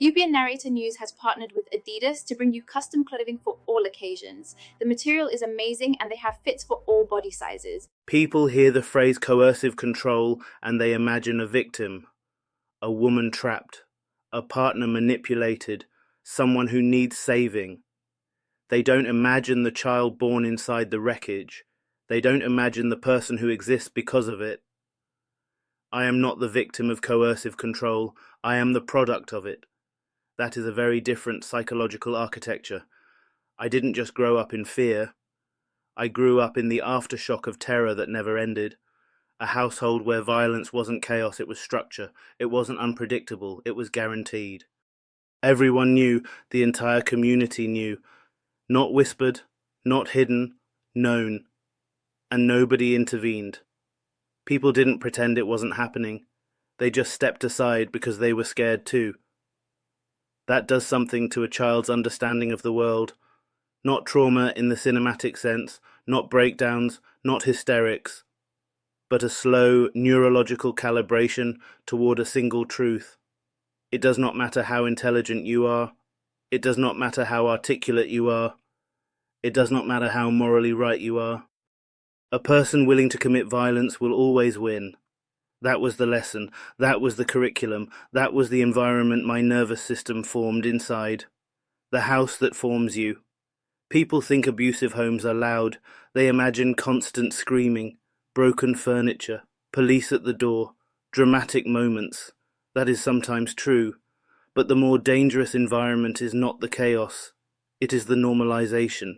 UPN Narrator News has partnered with Adidas to bring you custom clothing for all occasions. The material is amazing and they have fits for all body sizes. People hear the phrase coercive control and they imagine a victim, a woman trapped, a partner manipulated, someone who needs saving. They don't imagine the child born inside the wreckage. They don't imagine the person who exists because of it. I am not the victim of coercive control. I am the product of it. That is a very different psychological architecture. I didn't just grow up in fear. I grew up in the aftershock of terror that never ended. A household where violence wasn't chaos, it was structure. It wasn't unpredictable, it was guaranteed. Everyone knew, the entire community knew. Not whispered, not hidden, known. And nobody intervened. People didn't pretend it wasn't happening. They just stepped aside because they were scared too. That does something to a child's understanding of the world. Not trauma in the cinematic sense, not breakdowns, not hysterics, but a slow neurological calibration toward a single truth. It does not matter how intelligent you are. It does not matter how articulate you are. It does not matter how morally right you are. A person willing to commit violence will always win. That was the lesson. That was the curriculum. That was the environment my nervous system formed inside. The house that forms you. People think abusive homes are loud. They imagine constant screaming, broken furniture, police at the door, dramatic moments. That is sometimes true. But the more dangerous environment is not the chaos. It is the normalization.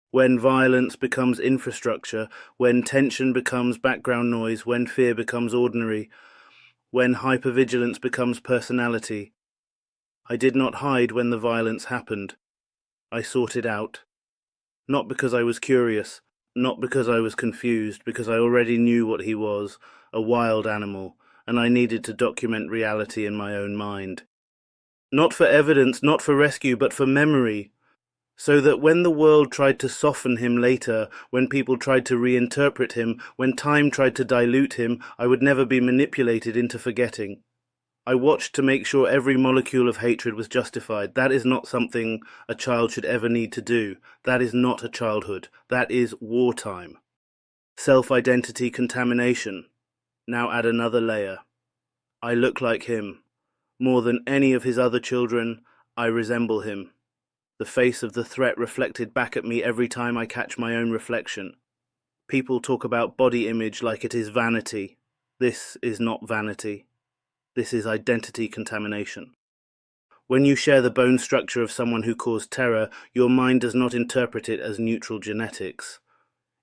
When violence becomes infrastructure, when tension becomes background noise, when fear becomes ordinary, when hypervigilance becomes personality. I did not hide when the violence happened. I sought it out. Not because I was curious, not because I was confused, because I already knew what he was, a wild animal, and I needed to document reality in my own mind. Not for evidence, not for rescue, but for memory. So that when the world tried to soften him later, when people tried to reinterpret him, when time tried to dilute him, I would never be manipulated into forgetting. I watched to make sure every molecule of hatred was justified. That is not something a child should ever need to do. That is not a childhood. That is wartime. Self-identity contamination. Now add another layer. I look like him. More than any of his other children, I resemble him. The face of the threat reflected back at me every time I catch my own reflection. People talk about body image like it is vanity. This is not vanity. This is identity contamination. When you share the bone structure of someone who caused terror, your mind does not interpret it as neutral genetics.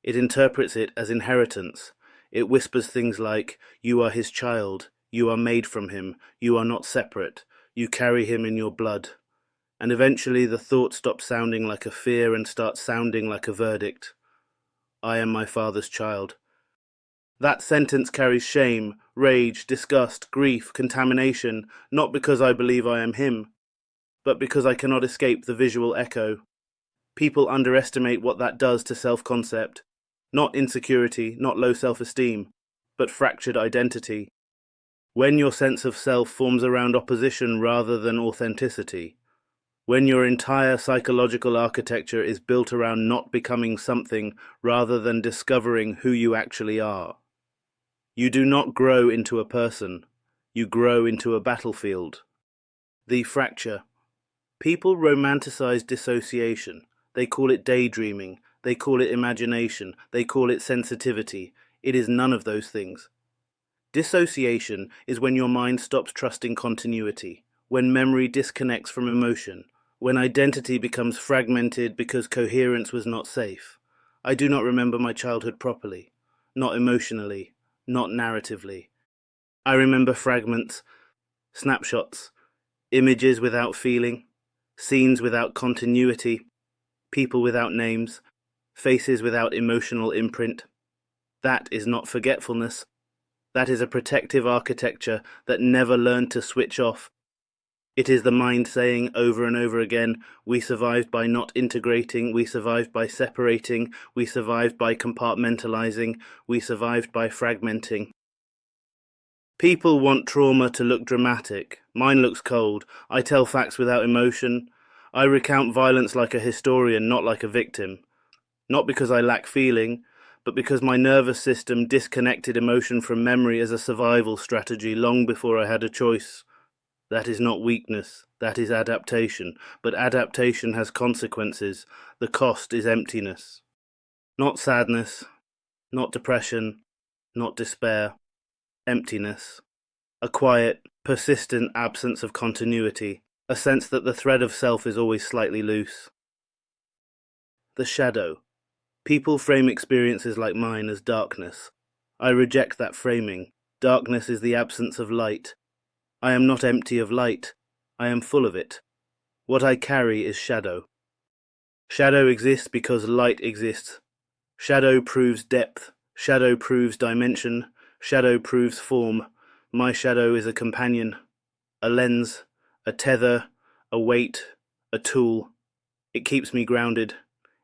It interprets it as inheritance. It whispers things like, you are his child, you are made from him, you are not separate, you carry him in your blood. And eventually the thought stops sounding like a fear and starts sounding like a verdict. I am my father's child. That sentence carries shame, rage, disgust, grief, contamination, not because I believe I am him, but because I cannot escape the visual echo. People underestimate what that does to self-concept. Not insecurity, not low self-esteem, but fractured identity. When your sense of self forms around opposition rather than authenticity. When your entire psychological architecture is built around not becoming something rather than discovering who you actually are. You do not grow into a person. You grow into a battlefield. The fracture. People romanticize dissociation. They call it daydreaming. They call it imagination. They call it sensitivity. It is none of those things. Dissociation is when your mind stops trusting continuity, when memory disconnects from emotion, when identity becomes fragmented because coherence was not safe. I do not remember my childhood properly, not emotionally, not narratively. I remember fragments, snapshots, images without feeling, scenes without continuity, people without names, faces without emotional imprint. That is not forgetfulness. That is a protective architecture that never learned to switch off. It is the mind saying over and over again, we survived by not integrating, we survived by separating, we survived by compartmentalizing, we survived by fragmenting. People want trauma to look dramatic. Mine looks cold. I tell facts without emotion. I recount violence like a historian, not like a victim. Not because I lack feeling, but because my nervous system disconnected emotion from memory as a survival strategy long before I had a choice. That is not weakness, that is adaptation. But adaptation has consequences. The cost is emptiness. Not sadness, not depression, not despair. Emptiness. A quiet, persistent absence of continuity. A sense that the thread of self is always slightly loose. The shadow. People frame experiences like mine as darkness. I reject that framing. Darkness is the absence of light. I am not empty of light. I am full of it. What I carry is shadow. Shadow exists because light exists. Shadow proves depth. Shadow proves dimension. Shadow proves form. My shadow is a companion, a lens, a tether, a weight, a tool. It keeps me grounded.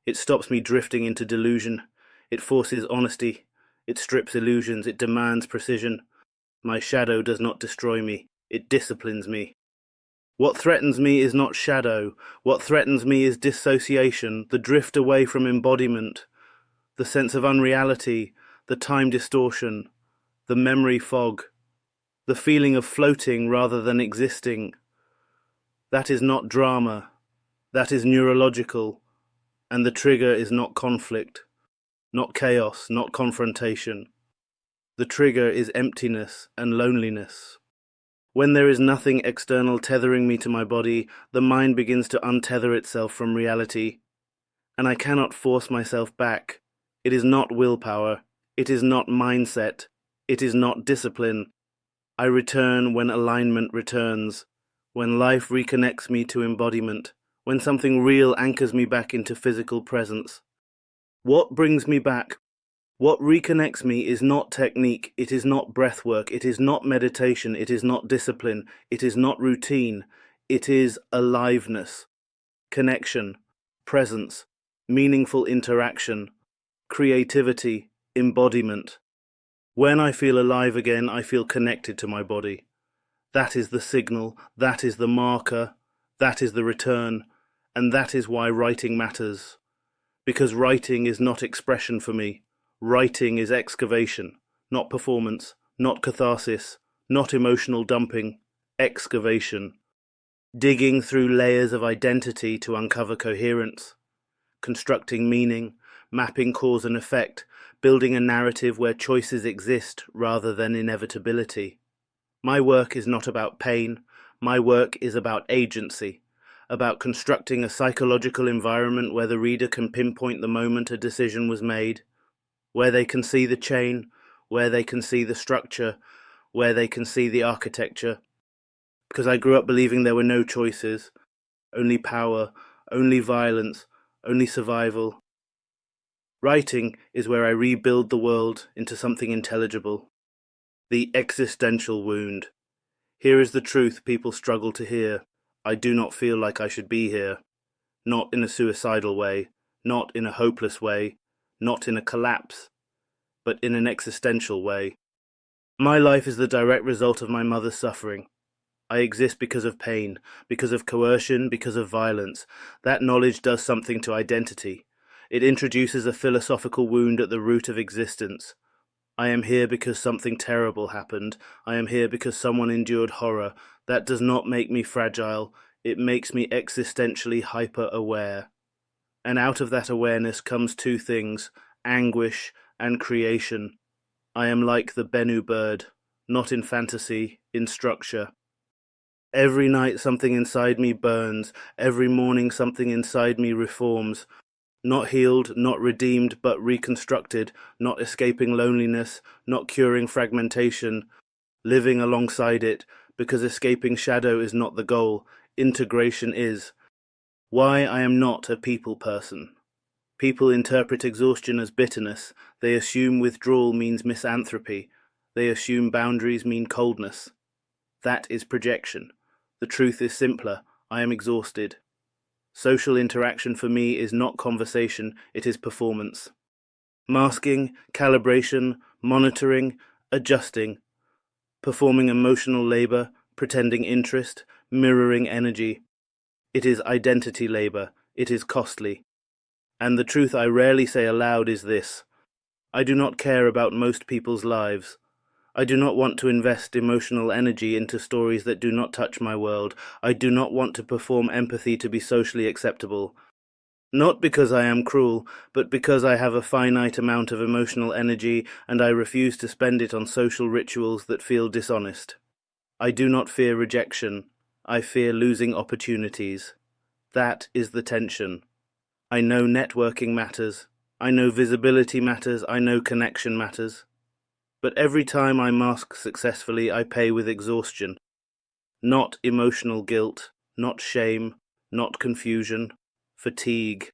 It stops me drifting into delusion. It forces honesty. It strips illusions. It demands precision. My shadow does not destroy me. It disciplines me. What threatens me is not shadow. What threatens me is dissociation, the drift away from embodiment, the sense of unreality, the time distortion, the memory fog, the feeling of floating rather than existing. That is not drama. That is neurological. And the trigger is not conflict, not chaos, not confrontation. The trigger is emptiness and loneliness. When there is nothing external tethering me to my body, the mind begins to untether itself from reality, and I cannot force myself back. It is not willpower. It is not mindset. It is not discipline. I return when alignment returns, when life reconnects me to embodiment, when something real anchors me back into physical presence. What brings me back? What reconnects me is not technique, it is not breathwork, it is not meditation, it is not discipline, it is not routine, it is aliveness, connection, presence, meaningful interaction, creativity, embodiment. When I feel alive again, I feel connected to my body. That is the signal, that is the marker, that is the return, and that is why writing matters. Because writing is not expression for me. Writing is excavation, not performance, not catharsis, not emotional dumping, excavation. Digging through layers of identity to uncover coherence, constructing meaning, mapping cause and effect, building a narrative where choices exist rather than inevitability. My work is not about pain, my work is about agency, about constructing a psychological environment where the reader can pinpoint the moment a decision was made, where they can see the chain, where they can see the structure, where they can see the architecture. Because I grew up believing there were no choices, only power, only violence, only survival. Writing is where I rebuild the world into something intelligible. The existential wound. Here is the truth people struggle to hear. I do not feel like I should be here. Not in a suicidal way, not in a hopeless way, not in a collapse, but in an existential way. My life is the direct result of my mother's suffering. I exist because of pain, because of coercion, because of violence. That knowledge does something to identity. It introduces a philosophical wound at the root of existence. I am here because something terrible happened. I am here because someone endured horror. That does not make me fragile. It makes me existentially hyper-aware. And out of that awareness comes two things, anguish and creation. I am like the Bennu bird, not in fantasy, in structure. Every night something inside me burns. Every morning something inside me reforms. Not healed, not redeemed, but reconstructed, not escaping loneliness, not curing fragmentation, living alongside it, because escaping shadow is not the goal, integration is. Why I am not a people person. People interpret exhaustion as bitterness, they assume withdrawal means misanthropy, they assume boundaries mean coldness. That is projection. The truth is simpler, I am exhausted. Social interaction for me is not conversation, it is performance. Masking, calibration, monitoring, adjusting. performing emotional labor, pretending interest, mirroring energy. It is identity labor. It is costly. And the truth I rarely say aloud is this: I do not care about most people's lives. I do not want to invest emotional energy into stories that do not touch my world. I do not want to perform empathy to be socially acceptable. Not because I am cruel, but because I have a finite amount of emotional energy and I refuse to spend it on social rituals that feel dishonest. I do not fear rejection. I fear losing opportunities. That is the tension. I know networking matters. I know visibility matters. I know connection matters. But every time I mask successfully, I pay with exhaustion. Not emotional guilt, not shame, not confusion, fatigue.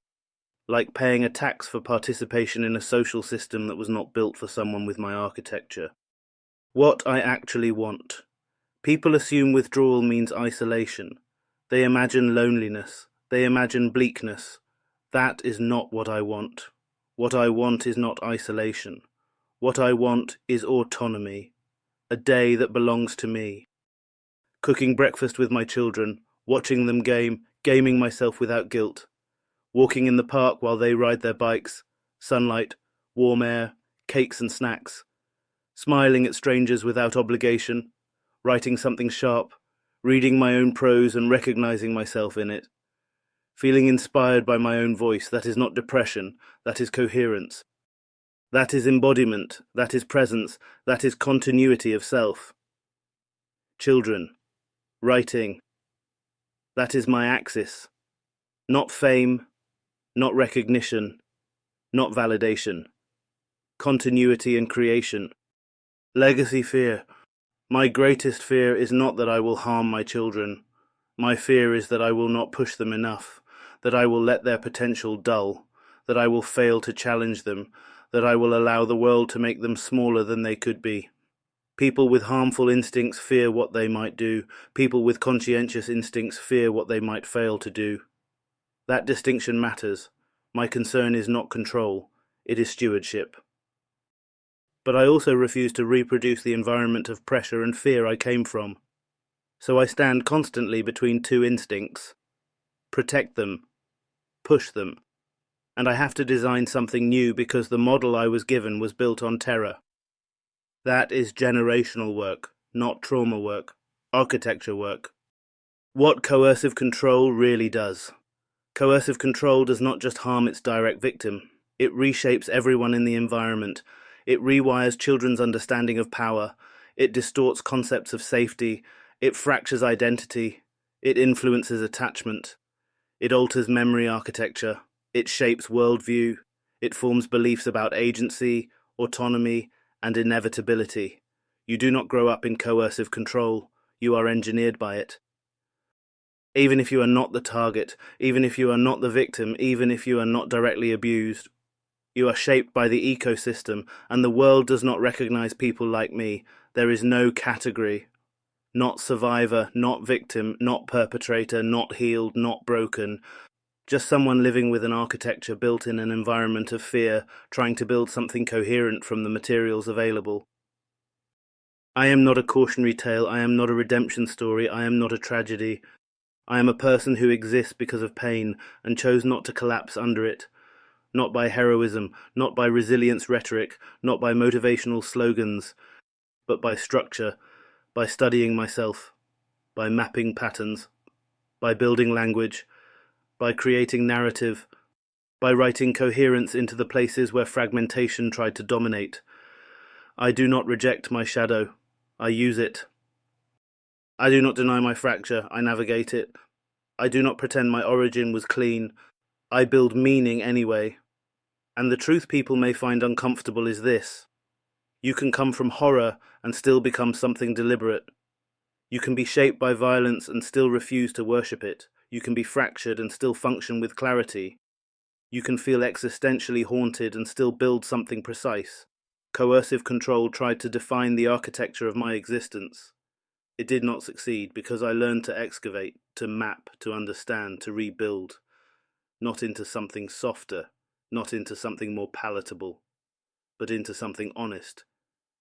Like paying a tax for participation in a social system that was not built for someone with my architecture. What I actually want. People assume withdrawal means isolation. They imagine loneliness. They imagine bleakness. That is not what I want. What I want is not isolation. What I want is autonomy. A day that belongs to me. Cooking breakfast with my children, watching them game, gaming myself without guilt. Walking in the park while they ride their bikes, sunlight, warm air, cakes and snacks. Smiling at strangers without obligation, writing something sharp, reading my own prose and recognizing myself in it. Feeling inspired by my own voice. That is not depression, that is coherence. That is embodiment, that is presence, that is continuity of self. Children, writing, that is my axis. Not fame, not recognition, not validation. Continuity and creation. Legacy fear. My greatest fear is not that I will harm my children. My fear is that I will not push them enough, that I will let their potential dull, that I will fail to challenge them, that I will allow the world to make them smaller than they could be. People with harmful instincts fear what they might do. People with conscientious instincts fear what they might fail to do. That distinction matters. My concern is not control, it is stewardship. But I also refuse to reproduce the environment of pressure and fear I came from. So I stand constantly between two instincts. Protect them. Push them. And I have to design something new because the model I was given was built on terror. That is generational work, not trauma work, architecture work. What coercive control really does. Coercive control does not just harm its direct victim. It reshapes everyone in the environment. It rewires children's understanding of power. It distorts concepts of safety. It fractures identity. It influences attachment. It alters memory architecture. It shapes worldview. It forms beliefs about agency, autonomy, and inevitability. You do not grow up in coercive control. You are engineered by it. Even if you are not the target, even if you are not the victim, even if you are not directly abused, you are shaped by the ecosystem, and the world does not recognize people like me. There is no category. Not survivor, not victim, not perpetrator, not healed, not broken. Just someone living with an architecture built in an environment of fear, trying to build something coherent from the materials available. I am not a cautionary tale. I am not a redemption story. I am not a tragedy. I am a person who exists because of pain and chose not to collapse under it. Not by heroism, not by resilience rhetoric, not by motivational slogans, but by structure, by studying myself, by mapping patterns, by building language, by creating narrative, by writing coherence into the places where fragmentation tried to dominate. I do not reject my shadow. I use it. I do not deny my fracture. I navigate it. I do not pretend my origin was clean. I build meaning anyway. And the truth people may find uncomfortable is this: you can come from horror and still become something deliberate. You can be shaped by violence and still refuse to worship it. You can be fractured and still function with clarity. You can feel existentially haunted and still build something precise. Coercive control tried to define the architecture of my existence. It did not succeed because I learned to excavate, to map, to understand, to rebuild. Not into something softer, not into something more palatable, but into something honest,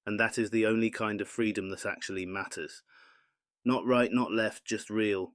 And that is the only kind of freedom that actually matters. Not right, not left, just real.